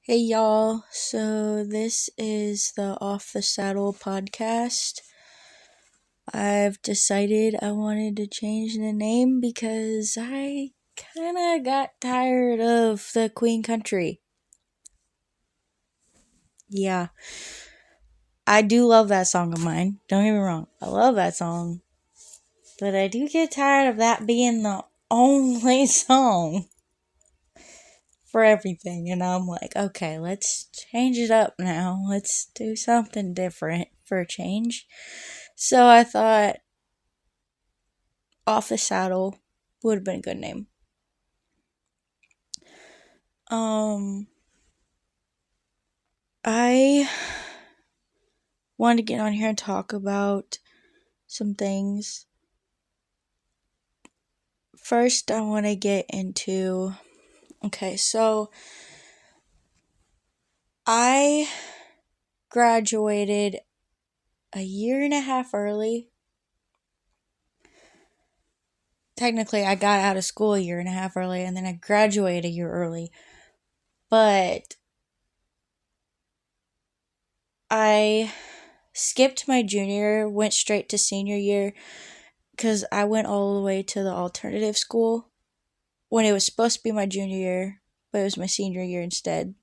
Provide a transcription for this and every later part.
Hey y'all, so this is the Off the Saddle podcast. I've decided I wanted to change the name because I kinda got tired of the Queen Country. Yeah, I do love that song of mine, don't get me wrong, I love that song. But I do get tired of that being the only song for everything, and I'm like, okay, let's change it up now. Let's do something different for a change. So I thought Off the Saddle would have been a good name. Um, I wanted to get on here and talk about some things. First, I want to get into. Okay, so I graduated a year and a half early. Technically, I got out of school a year and a half early, and then I graduated a year early. But I skipped my junior, went straight to senior year because I went all the way to the alternative school when it was supposed to be my junior year, but it was my senior year instead.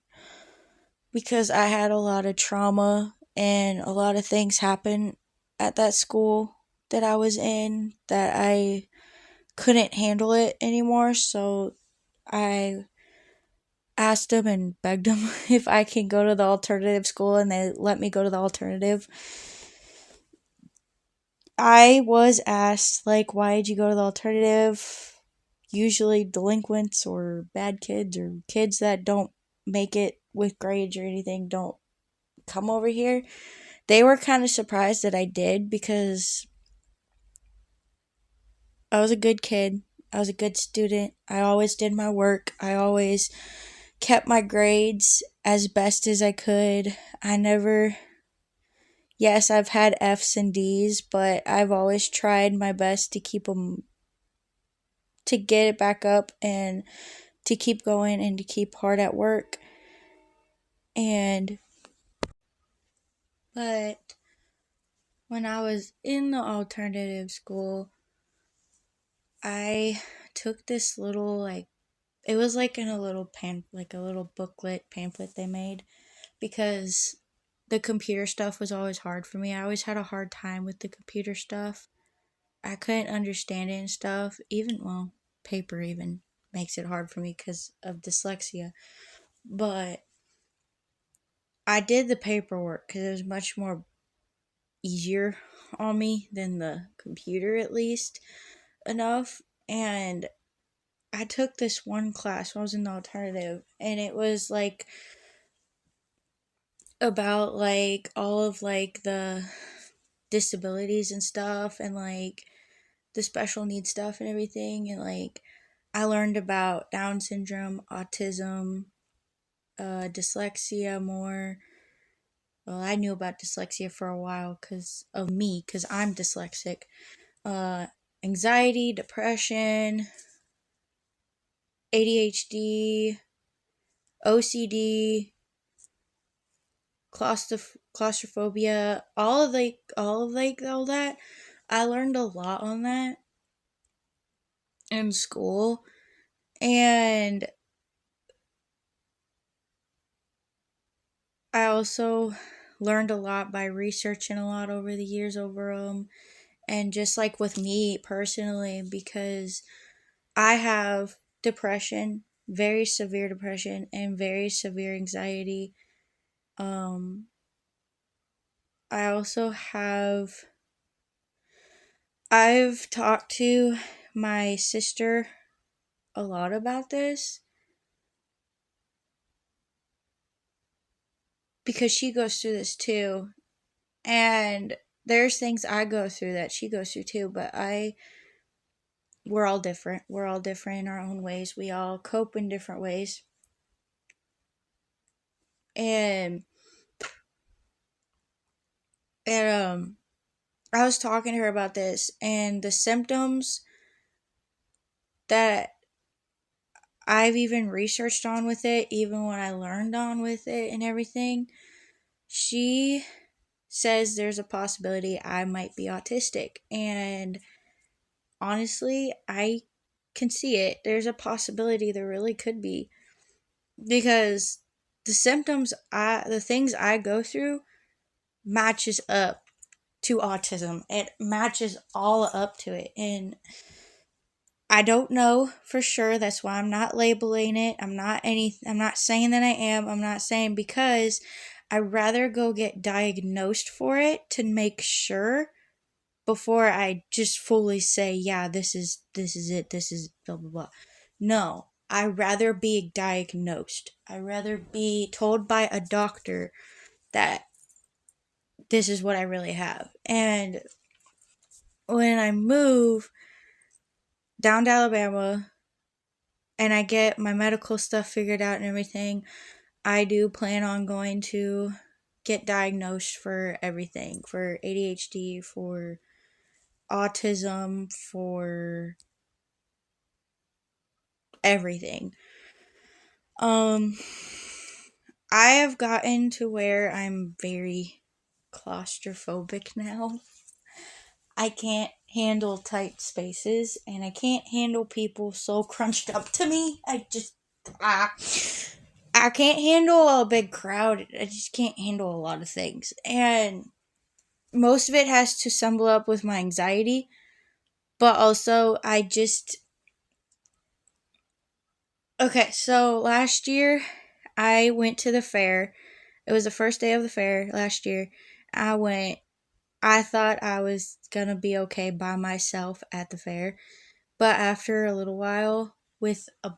Because I had a lot of trauma and a lot of things happen at that school that I was in that I couldn't handle it anymore. So I asked them and begged them if I can go to the alternative school, and they let me go to the alternative. I was asked, like, why did you go to the alternative? Usually delinquents or bad kids or kids that don't make it with grades or anything don't come over here. They were kind of surprised that I did because I was a good kid. I was a good student. I always did my work. I always kept my grades as best as I could. I never, yes, I've had F's and D's, but I've always tried my best to keep them, to get it back up and to keep going and to keep hard at work. And, but when I was in the alternative school, I took this little, like, it was like in a little like a little booklet pamphlet they made, because the computer stuff was always hard for me. I always had a hard time with the computer stuff. I couldn't understand it and stuff. Even, well, paper even makes it hard for me because of dyslexia. But I did the paperwork because it was much more easier on me than the computer, at least enough. And I took this one class when I was in the alternative, and it was like about like all of like the disabilities and stuff, and like the special needs stuff and everything. And like I learned about Down syndrome, autism, dyslexia more. Well, I knew about dyslexia for a while because of me, because I'm dyslexic. uh Anxiety, depression, ADHD, OCD, claustrophobia, all that. I learned a lot on that in school, and I also learned a lot by researching a lot over the years over them, and just like with me personally, because I have depression, very severe depression, and very severe anxiety. um I also have, I've talked to my sister a lot about this because she goes through this too. And there's things I go through that she goes through too, but we're all different. We're all different in our own ways. We all cope in different ways. And and I was talking to her about this, and the symptoms that I've even researched on with it, even when I learned on with it and everything. She says there's a possibility I might be autistic. And honestly, I can see it. There's a possibility there really could be. Because the things I go through matches up to autism. It matches all up to it. And I don't know for sure. That's why I'm not labeling it. I'm not saying that I am. I'm not saying, because I'd rather go get diagnosed for it to make sure before I just fully say, yeah, this is it. This is blah blah blah. No, I'd rather be diagnosed. I'd rather be told by a doctor that this is what I really have. And when I move down to Alabama and I get my medical stuff figured out and everything, I do plan on going to get diagnosed for everything, for ADHD, for autism, for everything. Um I have gotten to where I'm very claustrophobic now. I can't handle tight spaces, and I can't handle people so crunched up to me. Ah, I can't handle a big crowd. I just can't handle a lot of things. And most of it has to stumble up with my anxiety, but also okay, so last year I went to the fair. It was the first day of the fair last year. I went. I thought I was gonna be okay by myself at the fair. But after a little while, with a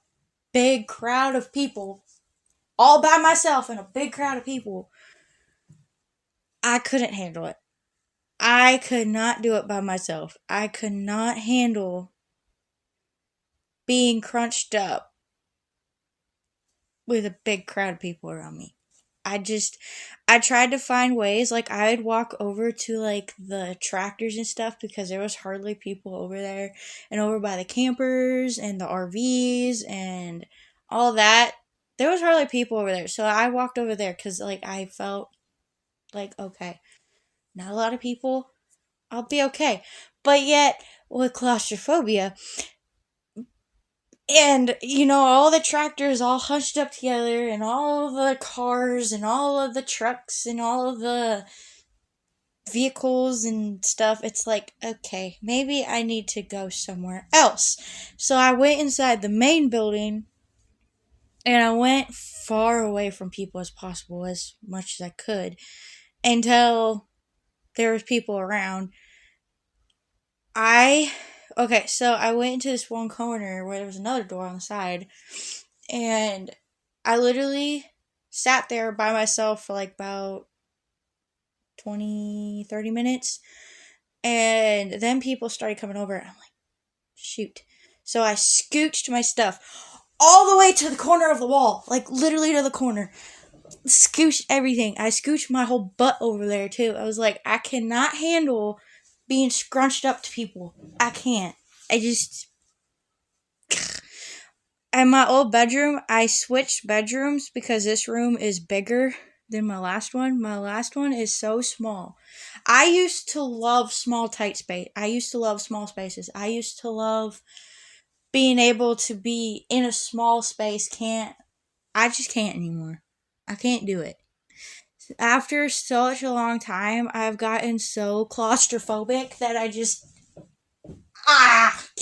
big crowd of people, all by myself in a big crowd of people, I couldn't handle it. I could not do it by myself. I could not handle being crunched up with a big crowd of people around me. I just, I tried to find ways, like I'd walk over to like the tractors and stuff, because there was hardly people over there, and over by the campers and the RVs and all that. There was hardly people over there. So I walked over there because like I felt like, okay, not a lot of people, I'll be okay. But yet, with claustrophobia, and all the tractors all hunched up together, and all of the cars and all of the trucks and all of the vehicles and stuff, it's like, okay, maybe I need to go somewhere else. So I went inside the main building, and I went far away from people as possible, as much as I could, until there was people around. I Okay, so I went into this one corner where there was another door on the side, and I literally sat there by myself for like about 20-30 minutes, and then people started coming over, and I'm like, shoot. So I scooched my stuff all the way to the corner of the wall, like literally to the corner. Scooched everything. I scooched my whole butt over there too. I was like, I cannot handle being scrunched up to people. I can't. I just. In my old bedroom, I switched bedrooms because this room is bigger than my last one. My last one is so small. I used to love small, tight space. I used to love small spaces. I used to love being able to be in a small space. I just can't anymore. I can't do it. After such a long time, I've gotten so claustrophobic that I just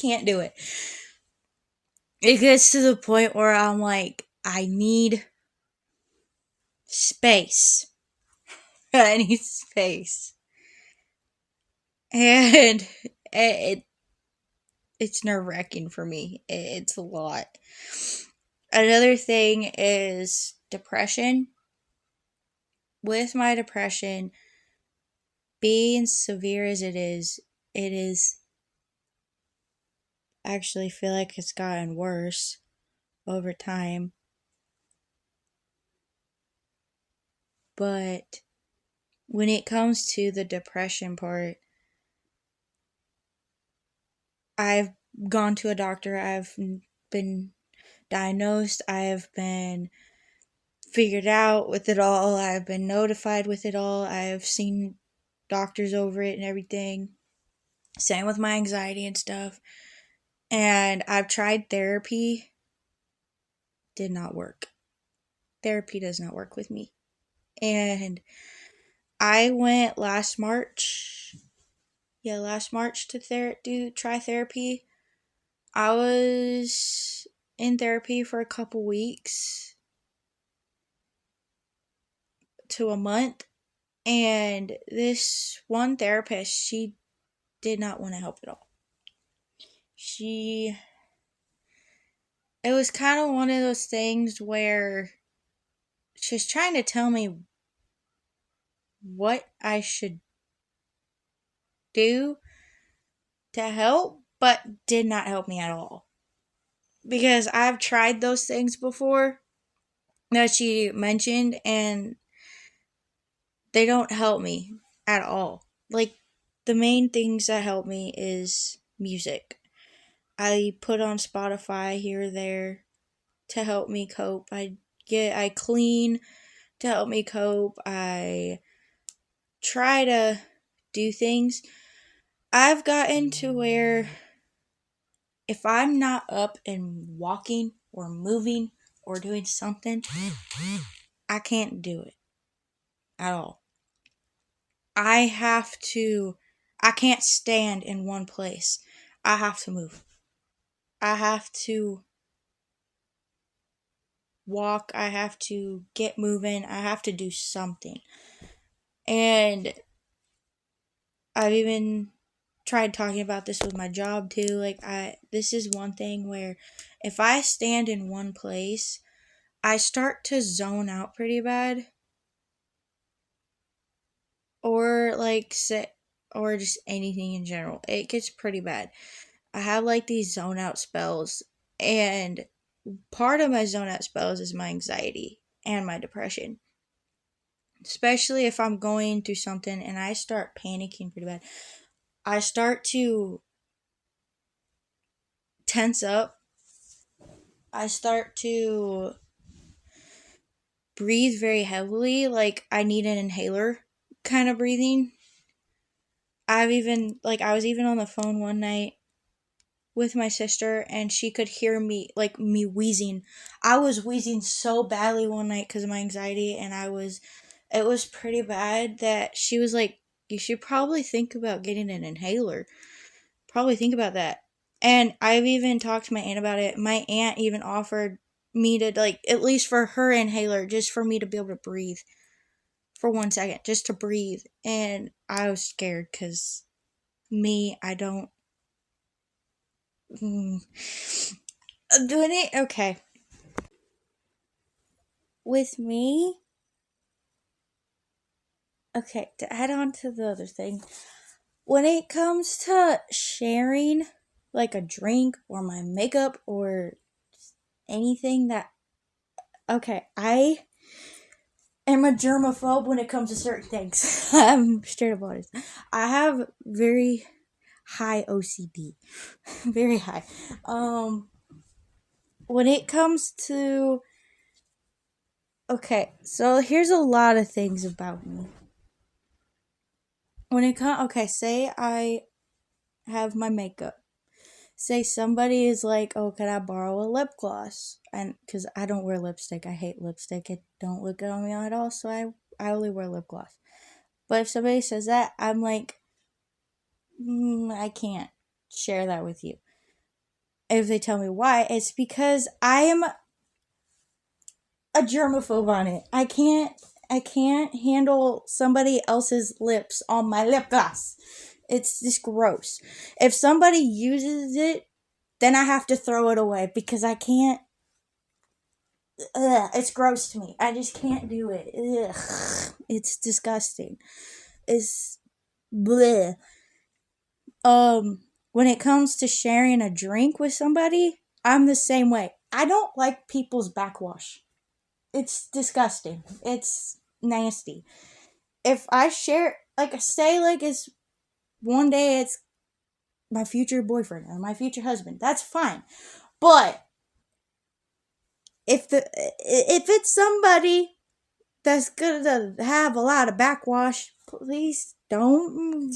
can't do it. It gets to the point where I'm like, I need space. I need space. And it's nerve-wracking for me. It's a lot. Another thing is depression. With my depression being severe as it is actually feel like it's gotten worse over time. But when it comes to the depression part, I've gone to a doctor. I've been diagnosed. I have been figured out with it all. I've been notified with it all. I have seen doctors over it and everything. Same with my anxiety and stuff. And I've tried therapy. Did not work. Therapy does not work with me. And I went last March. Yeah, last March to try therapy. I was in therapy for a couple weeks to a month, and this one therapist, she did not want to help at all. It was kind of one of those things where she's trying to tell me what I should do to help, but did not help me at all. Because I've tried those things before that she mentioned, and they don't help me at all. Like, the main things that help me is music. I put on Spotify here or there to help me cope. I clean to help me cope. I try to do things. I've gotten to where if I'm not up and walking or moving or doing something, I can't do it at all. I can't stand in one place. I have to move. I have to walk. I have to get moving. I have to do something. And I've even tried talking about this with my job too. This is one thing where if I stand in one place, I start to zone out pretty bad. Or or just anything in general. It gets pretty bad. I have these zone out spells, and part of my zone out spells is my anxiety and my depression. Especially if I'm going through something and I start panicking pretty bad. I start to tense up. I start to breathe very heavily, like I need an inhaler kind of breathing. I was even on the phone one night with my sister, and she could hear me wheezing. I was wheezing so badly one night because of my anxiety, and it was pretty bad that she was like, you should probably think about getting an inhaler. Probably think about that. And I've even talked to my aunt about it. My aunt even offered me to, at least for her inhaler, just for me to be able to breathe for 1 second, just to breathe. And I was scared because I don't. Doing it? Okay. With me, okay, to add on to the other thing, when it comes to sharing, like a drink or my makeup or anything okay, I am a germaphobe when it comes to certain things. I'm straight up honest. I have very high OCD. Very high. When it comes to, okay, so here's a lot of things about me. Okay, say I have my makeup. Say somebody is like, oh, can I borrow a lip gloss? And because I don't wear lipstick, I hate lipstick. It don't look good on me at all, so I only wear lip gloss. But if somebody says that, I'm like, I can't share that with you. If they tell me why, it's because I am a germaphobe on it. I can't handle somebody else's lips on my lip gloss. It's just gross. If somebody uses it, then I have to throw it away because I can't. It's gross to me. I just can't do it. Ugh, it's disgusting. It's bleh. When it comes to sharing a drink with somebody, I'm the same way. I don't like people's backwash. It's disgusting. It's nasty. If I share, it's one day it's my future boyfriend or my future husband, that's fine. But If it's somebody that's gonna have a lot of backwash, please don't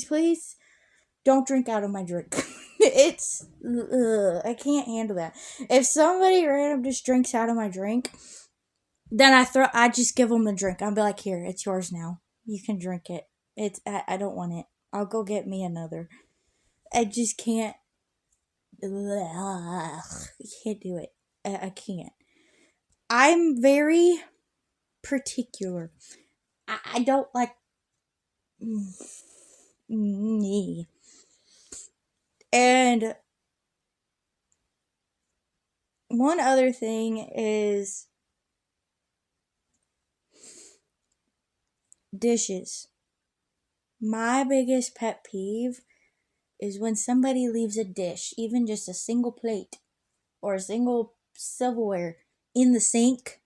drink out of my drink. I can't handle that. If somebody random just drinks out of my drink, then I just give them the drink. I'll be like, here, it's yours now. You can drink it. I don't want it. I'll go get me another. I just can't. I can't do it. I can't. I'm very particular. I don't like. And one other thing is dishes. My biggest pet peeve is when somebody leaves a dish, even just a single plate or a single silverware in the sink,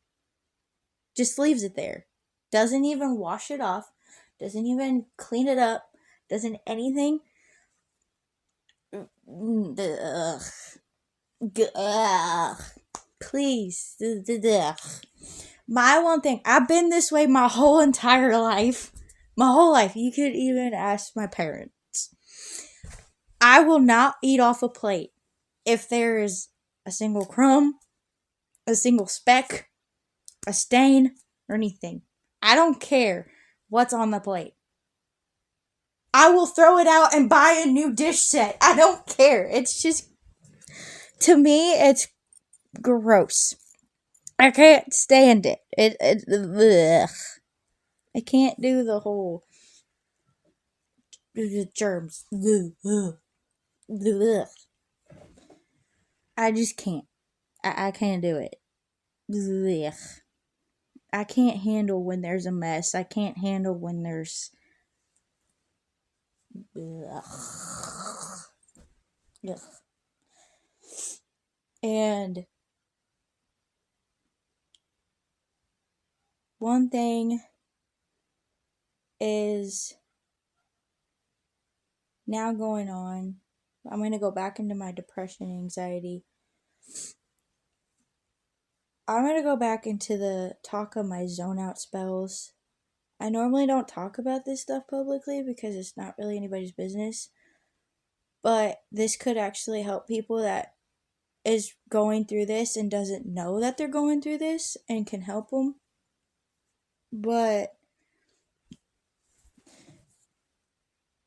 just leaves it there. Doesn't even wash it off, doesn't even clean it up, doesn't anything. Ugh. Ugh. Please. Ugh. My one thing, I've been this way my whole entire life. My whole life. You could even ask my parents. I will not eat off a plate if there is a single crumb, a single speck, a stain, or anything. I don't care what's on the plate. I will throw it out and buy a new dish set. I don't care. It's just, to me, it's gross. I can't stand it. Ugh. I can't do the whole germs. Ugh. I just can't. I can't do it. Ugh. I can't handle when there's a mess. I can't handle when there's. Ugh. Ugh. And one thing is now going on. I'm going to go back into my depression and anxiety. I'm going to go back into the talk of my zone out spells. I normally don't talk about this stuff publicly because it's not really anybody's business. But this could actually help people that is going through this and doesn't know that they're going through this and can help them. But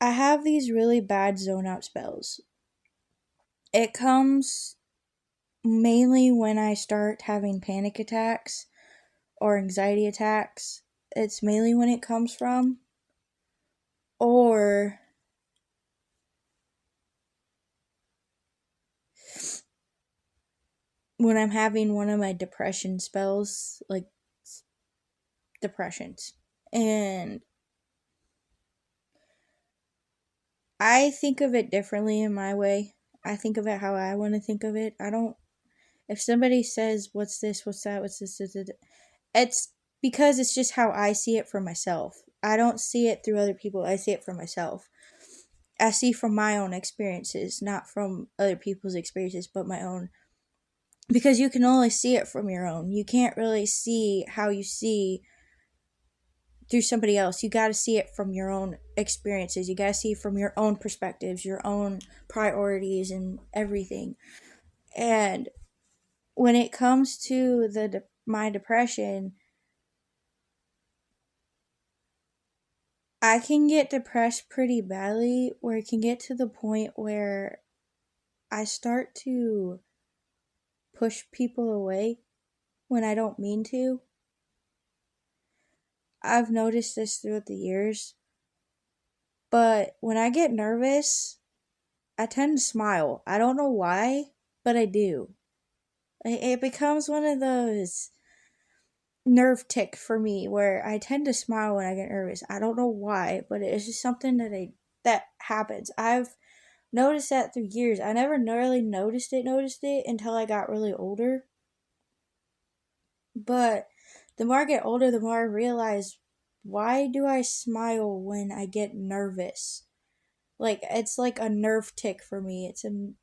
I have these really bad zone out spells. It comes mainly when I start having panic attacks or anxiety attacks. It's mainly when it comes from. Or when I'm having one of my depression spells, like depressions. And I think of it differently in my way. I think of it how I want to think of it. I don't. If somebody says, what's this, what's that, what's this, it's because it's just how I see it for myself. I don't see it through other people. I see it for myself. I see from my own experiences, not from other people's experiences, but my own. Because you can only see it from your own. You can't really see how you see through somebody else. You got to see it from your own experiences. You got to see it from your own perspectives, your own priorities, and everything. And when it comes to my depression, I can get depressed pretty badly, where it can get to the point where I start to push people away when I don't mean to. I've noticed this throughout the years. But when I get nervous, I tend to smile. I don't know why, but I do. It becomes one of those nerve tick for me where I tend to smile when I get nervous. I don't know why, but it's just something that happens. I've noticed that through years. I never really noticed it until I got really older. But the more I get older, the more I realize, why do I smile when I get nervous? Like, it's like a nerve tick for me. It's an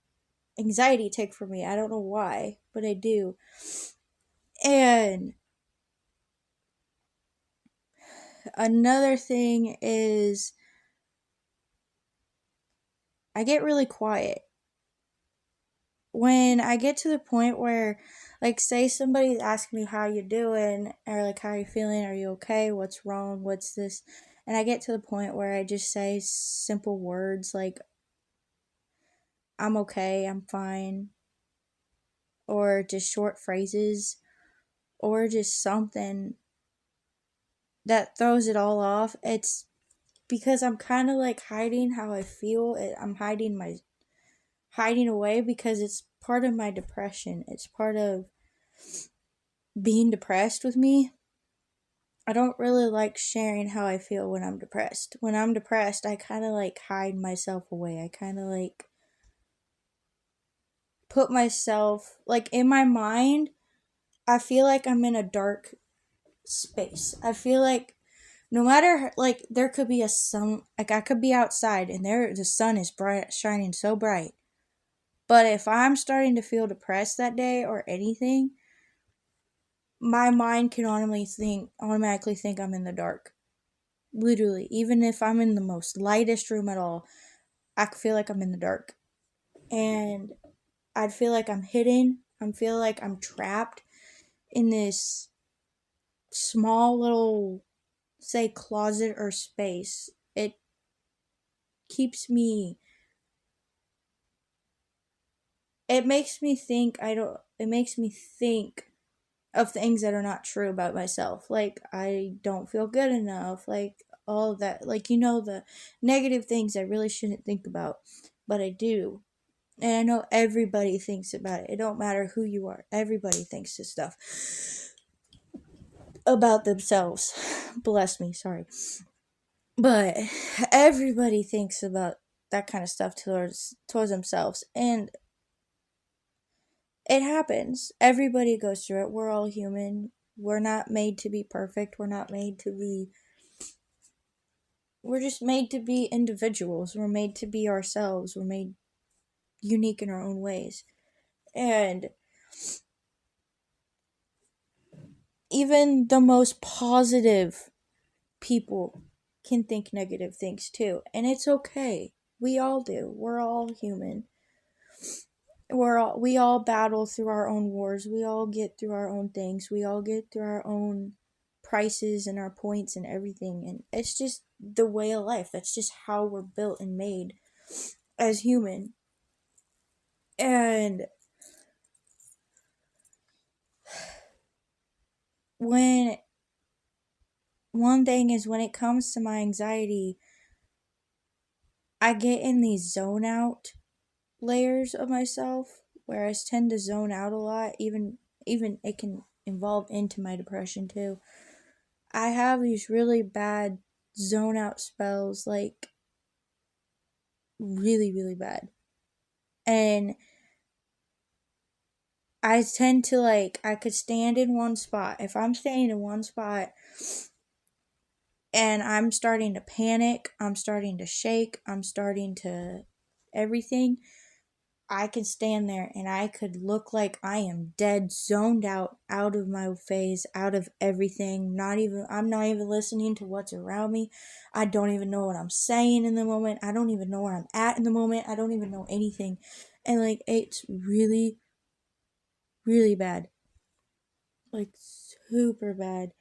anxiety tick for me. I don't know why, but I do. And another thing is I get really quiet. When I get to the point where, like, say somebody's asking me how you doing, or like, how you feeling, are you okay, what's wrong, what's this, and I get to the point where I just say simple words like, I'm okay, I'm fine, or just short phrases, or just something that throws it all off. It's because I'm kind of like hiding how I feel. I'm hiding away because it's part of my depression. It's part of being depressed with me. I don't really like sharing how I feel when I'm depressed. When I'm depressed, I kind of like hide myself away. I kind of like put myself, like, in my mind, I feel like I'm in a dark space. I feel like no matter, like, there could be a sun, like, I could be outside and the sun is bright, shining so bright. But if I'm starting to feel depressed that day or anything, my mind can automatically think I'm in the dark. Literally, even if I'm in the most lightest room at all, I feel like I'm in the dark. And I'd feel like I'm hidden. I feel like I'm trapped in this small little, say, closet or space. It keeps me, it makes me think, it makes me think of things that are not true about myself. Like, I don't feel good enough. Like, all of that. Like, the negative things I really shouldn't think about. But I do. And I know everybody thinks about it. It don't matter who you are. Everybody thinks this stuff about themselves. Bless me, sorry. But everybody thinks about that kind of stuff towards themselves. And it happens. Everybody goes through it. We're all human. We're not made to be perfect. We're just made to be individuals. We're made to be ourselves. We're made unique in our own ways. And even the most positive people can think negative things too. And it's okay. We all do. We're all human. We all battle through our own wars. We all get through our own things. We all get through our own prices and our points and everything. And it's just the way of life. That's just how we're built and made as human. And when one thing is, when it comes to my anxiety, I get in these zone out layers of myself where I tend to zone out a lot. Even it can involve into my depression too. I have these really bad zone out spells, like, really, really bad. And I tend to, like, I could stand in one spot. If I'm standing in one spot and I'm starting to panic, I'm starting to shake, I'm starting to everything, I can stand there and I could look like I am dead, zoned out of my phase, out of everything. I'm not even listening to what's around me. I don't even know what I'm saying in the moment. I don't even know where I'm at in the moment. I don't even know anything. And, like, it's really, really bad. Like, super bad.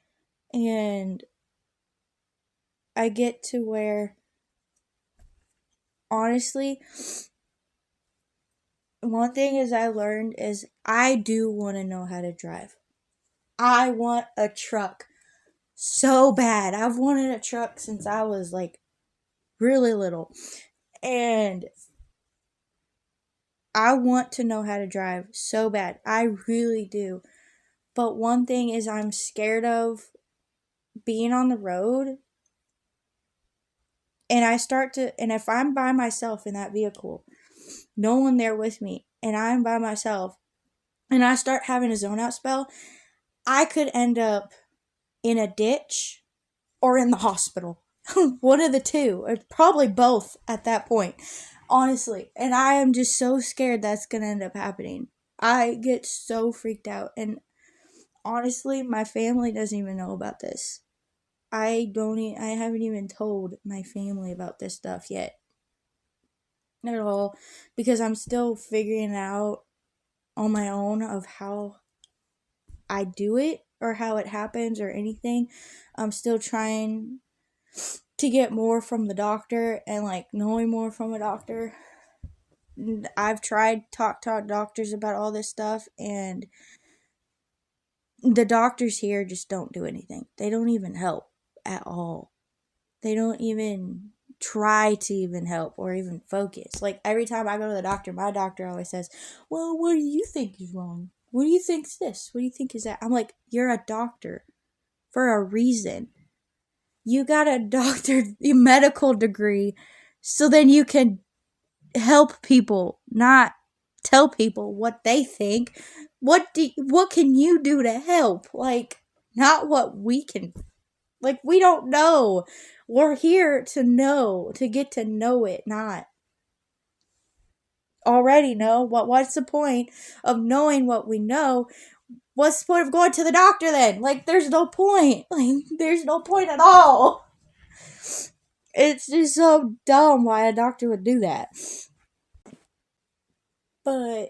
And I get to where, honestly, one thing is I learned is I do want to know how to drive. I want a truck so bad. I've wanted a truck since I was, like, really little. And I want to know how to drive so bad. I really do. But one thing is, I'm scared of being on the road, and if I'm by myself in that vehicle, no one there with me, and I'm by myself, and I start having a zone out spell, I could end up in a ditch or in the hospital. One of the two, or probably both at that point, honestly. And I am just so scared that's gonna end up happening. I get so freaked out, and honestly, my family doesn't even know about this. I haven't even told my family about this stuff yet. Not at all. Because I'm still figuring out on my own of how I do it or how it happens or anything. I'm still trying to get more from the doctor and like knowing more from a doctor. I've tried talk doctors about all this stuff, and the doctors here just don't do anything. They don't even help at all. They don't even try to even help or even focus. Like every time I go to the doctor, my doctor always says, "Well, what do you think is wrong? What do you think's this? What do you think is that?" I'm like, "You're a doctor for a reason. You got a medical degree so then you can help people, not tell people what they think. What can you do to help? Like, not what we can. Like, we don't know. We're here to know, to get to know it, not already know. What's the point of knowing what we know? What's the point of going to the doctor then? Like, there's no point. Like, there's no point at all. It's just so dumb why a doctor would do that. But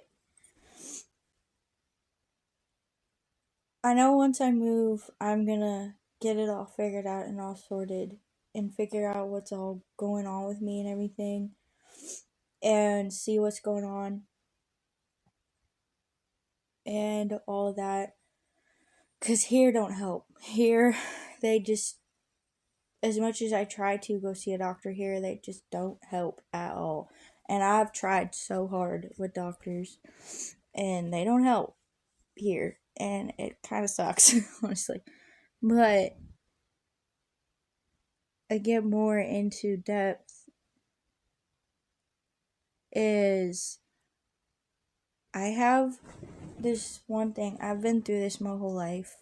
I know once I move, I'm gonna get it all figured out and all sorted and figure out what's all going on with me and everything and see what's going on and all of that. Because here don't help. Here, they just, as much as I try to go see a doctor here, they just don't help at all. And I've tried so hard with doctors, and they don't help here. And it kind of sucks, honestly. But I get more into depth is I have this one thing. I've been through this my whole life.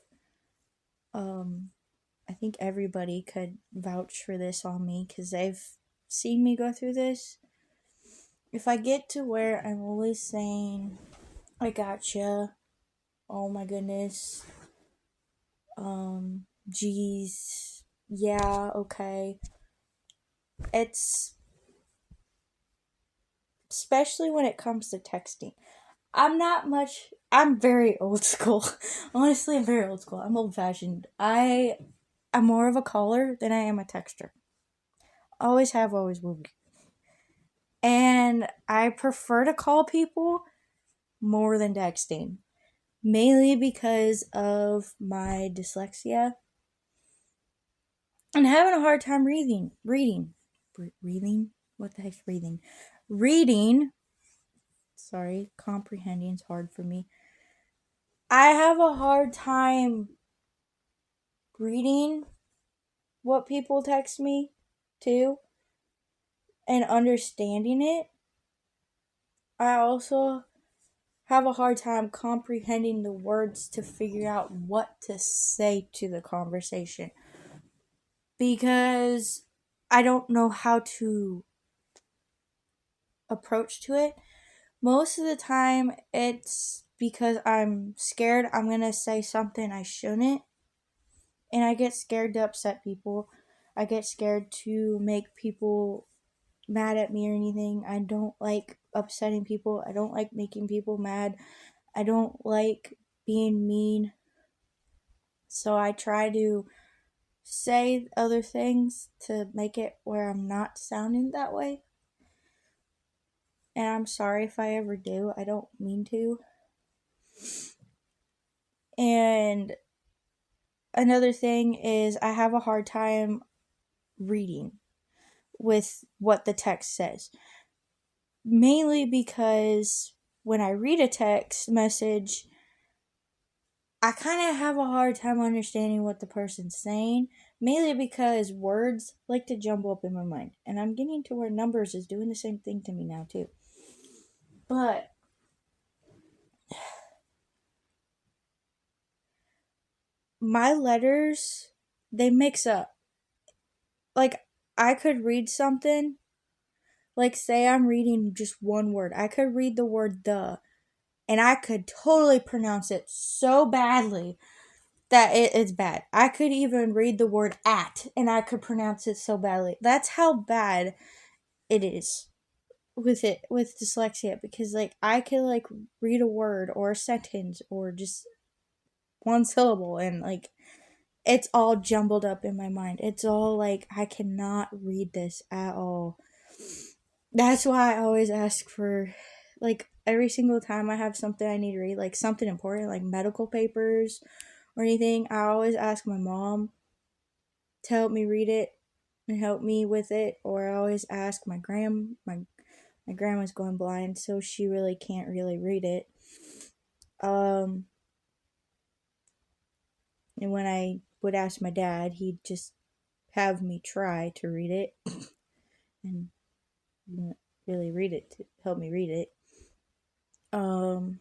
I think everybody could vouch for this on me because they've seen me go through this. If I get to where I'm always saying, "I gotcha," "oh my goodness," "geez," "yeah, okay," it's especially when it comes to texting. I'm very old school. Honestly, I'm very old school. I'm old fashioned. I'm more of a caller than I am a texter. Always have, always will be. And I prefer to call people more than texting. Mainly because of my dyslexia. And having a hard time reading. Reading? What the heck's reading? Reading. Sorry, comprehending's hard for me. I have a hard time reading what people text me too and understanding it. I also have a hard time comprehending the words to figure out what to say to the conversation because I don't know how to approach to it. Most of the time it's because I'm scared I'm going to say something I shouldn't, and I get scared to upset people. I get scared to make people mad at me or anything. I don't like upsetting people. I don't like making people mad. I don't like being mean. So I try to say other things to make it where I'm not sounding that way. And I'm sorry if I ever do. I don't mean to. And another thing is I have a hard time reading with what the text says. Mainly because when I read a text message, I kind of have a hard time understanding what the person's saying. Mainly because words like to jumble up in my mind. And I'm getting to where numbers is doing the same thing to me now too. But my letters, they mix up. Like, I could read something. Like, say I'm reading just one word. I could read the word "the," and I could totally pronounce it so badly. that it's bad. I could even read the word at and I could pronounce it so badly. That's how bad it is with dyslexia, because like I could like read a word or a sentence or just one syllable and like it's all jumbled up in my mind. It's all like I cannot read this at all. That's why I always ask for, like, every single time I have something I need to read, like something important, like medical papers or anything, I always ask my mom to help me read it and help me with it, or I always ask my grandma's going blind, so she really can't really read it. Um, and when I would ask my dad, he'd just have me try to read it and wouldn't really read it to help me read it. Um,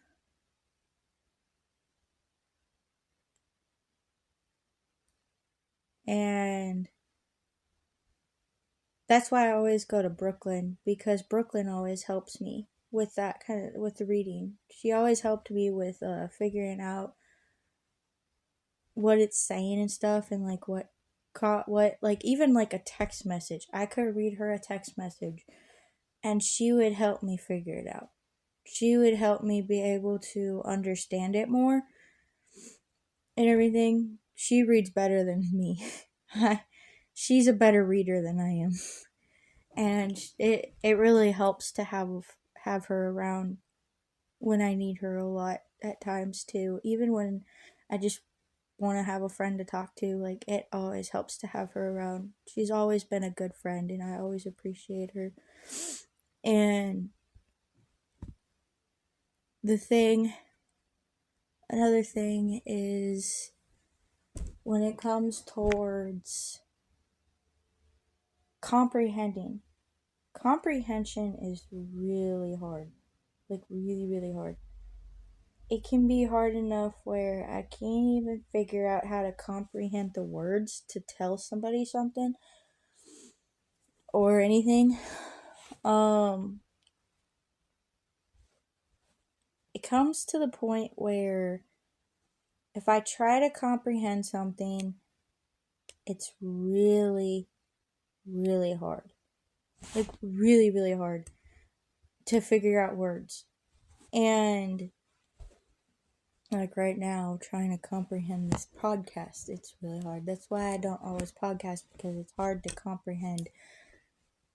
and that's why I always go to Brooklyn, because Brooklyn always helps me with that kind of with the reading. She always helped me with figuring out what it's saying and stuff, and like what like even like a text message. I could read her a text message and she would help me figure it out. She would help me be able to understand it more and everything. She reads better than me. She's a better reader than I am. And it really helps to have her around when I need her a lot at times too. Even when I just want to have a friend to talk to, like it always helps to have her around. She's always been a good friend and I always appreciate her. And the thing another thing is when it comes towards comprehending. Comprehension is really hard. Like really, really hard. It can be hard enough where I can't even figure out how to comprehend the words to tell somebody something or anything. Um it comes to the point where if I try to comprehend something, it's really, really hard. Like really, really hard to figure out words. And like right now, trying to comprehend this podcast, it's really hard. That's why I don't always podcast, because it's hard to comprehend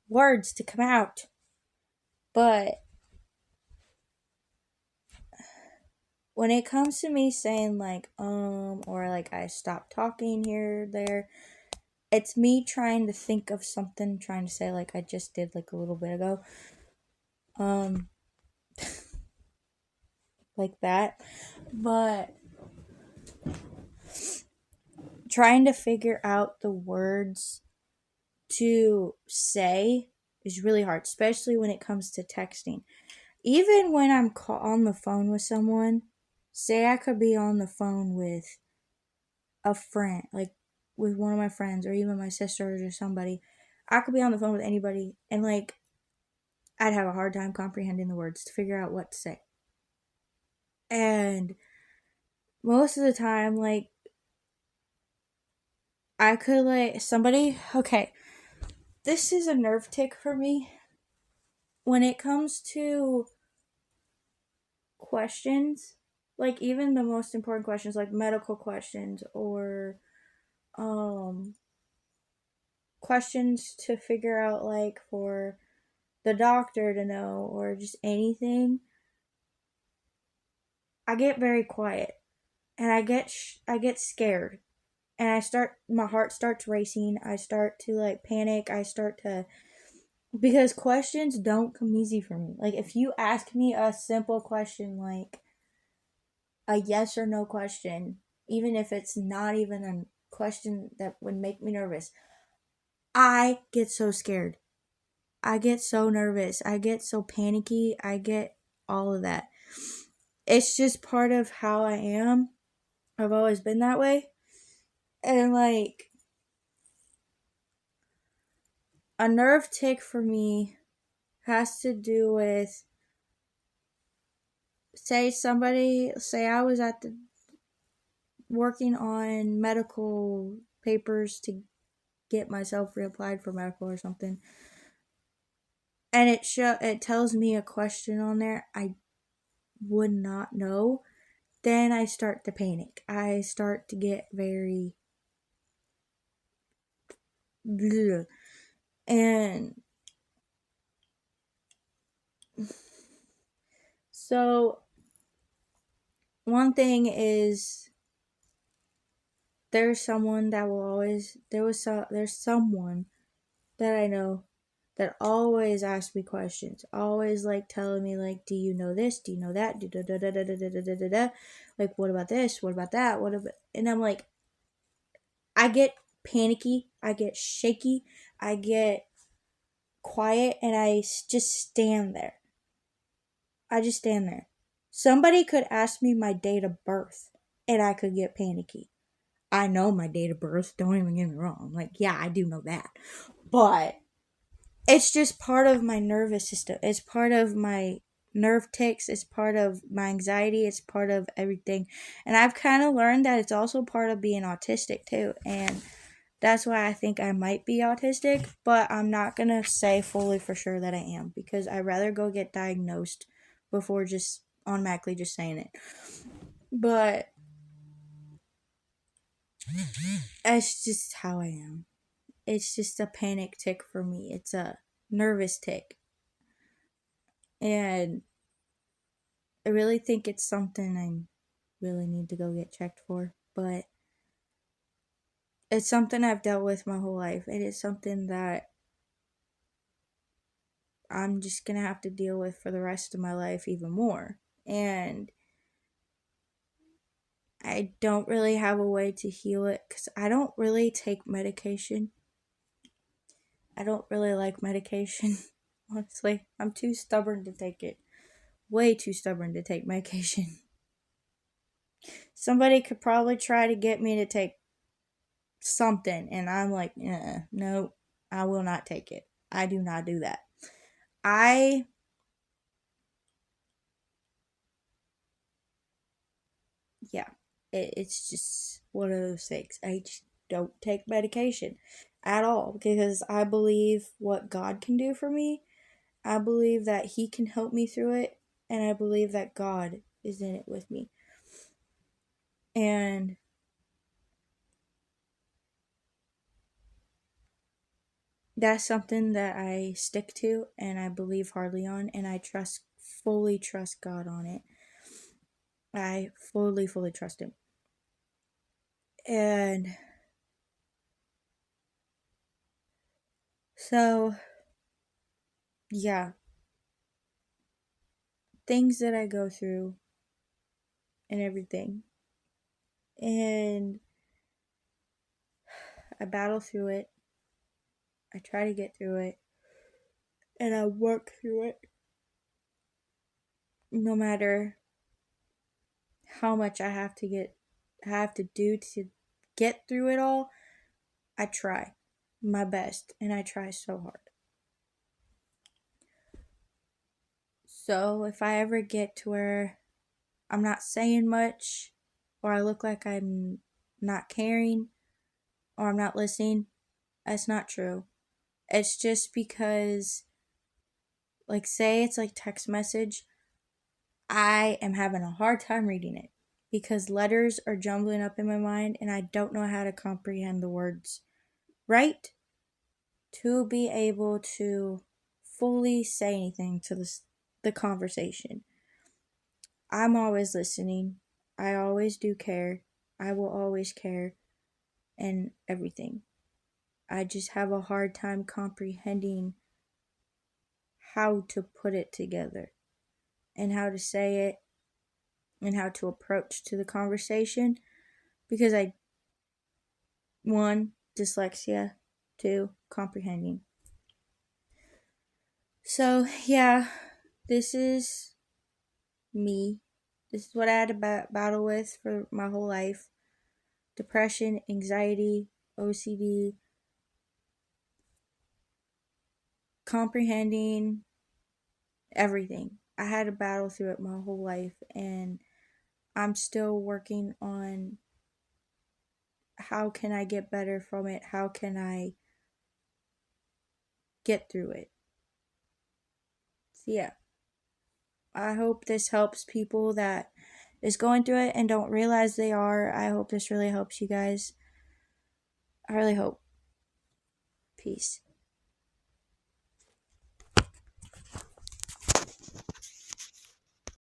words to come out. But when it comes to me saying like or like I stop talking here or there, it's me trying to think of something, trying to say like I just did like a little bit ago. Like that. But trying to figure out the words to say is really hard, especially when it comes to texting. Even when I'm on the phone with someone, say I could be on the phone with a friend, like with one of my friends or even my sisters or somebody, I could be on the phone with anybody and like I'd have a hard time comprehending the words to figure out what to say. And most of the time, like, I could, like, somebody, okay, this is a nerve tick for me. When it comes to questions, like, even the most important questions, like medical questions or, questions to figure out, like, for the doctor to know or just anything, I get very quiet and I get scared and my heart starts racing. I start to like panic. Because questions don't come easy for me. Like if you ask me a simple question, like a yes or no question, even if it's not even a question that would make me nervous, I get so scared. I get so nervous. I get so panicky. I get all of that. It's just part of how I am. I've always been that way. And like a nerve tick for me has to do with, say I was at working on medical papers to get myself reapplied for medical or something, and it tells me a question on there I would not know, then I start to panic. I start to get very bleh. And so one thing is there's someone that will always there's someone that I know that always asks me questions, always like telling me like, do you know this? Do you know that? Da, da, da, da, da, da, da, da, da, da. Like, what about this? What about that? What about? And I'm like, I get panicky, I get shaky, I get quiet, and I just stand there. I just stand there. Somebody could ask me my date of birth, and I could get panicky. I know my date of birth. Don't even get me wrong. Like, yeah, I do know that. But it's just part of my nervous system. It's part of my nerve ticks. It's part of my anxiety. It's part of everything. And I've kind of learned that it's also part of being autistic too. And that's why I think I might be autistic. But I'm not going to say fully for sure that I am, because I'd rather go get diagnosed before just automatically just saying it. But it's just how I am. It's just a panic tick for me. It's a nervous tick. And I really think it's something I really need to go get checked for. But it's something I've dealt with my whole life. It is something that I'm just going to have to deal with for the rest of my life even more. And I don't really have a way to heal it because I don't really take medication. I don't really like medication, honestly. I'm too stubborn to take it. Way too stubborn to take medication. Somebody could probably try to get me to take something, and I'm like, no, I will not take it. I do not do that. I, yeah, it's just one of those things. I just don't take medication at all because I believe what God can do for me. I believe that He can help me through it, and I believe that God is in it with me. And that's something that I stick to and I believe hardly on, and I fully trust God on it. I fully trust Him. And so, yeah, things that I go through and everything. And I battle through it. I try to get through it. And I work through it. No matter how much I have to do to get through it all, I try my best. And I try so hard. So if I ever get to where I'm not saying much, or I look like I'm not caring, or I'm not listening, that's not true. It's just because, like, say it's like text message, I am having a hard time reading it because letters are jumbling up in my mind and I don't know how to comprehend the words right to be able to fully say anything to the conversation. I'm always listening. I always do care. I will always care and everything. I just have a hard time comprehending how to put it together and how to say it and how to approach to the conversation because one, dyslexia, two, comprehending. So, yeah, this is me. This is what I had to battle with for my whole life: depression, anxiety, OCD, comprehending, everything. I had to battle through it my whole life, and I'm still working on how can I get better from it? How can I get through it? So yeah, I hope this helps people that is going through it and don't realize they are. I hope this really helps you guys. I really hope. Peace.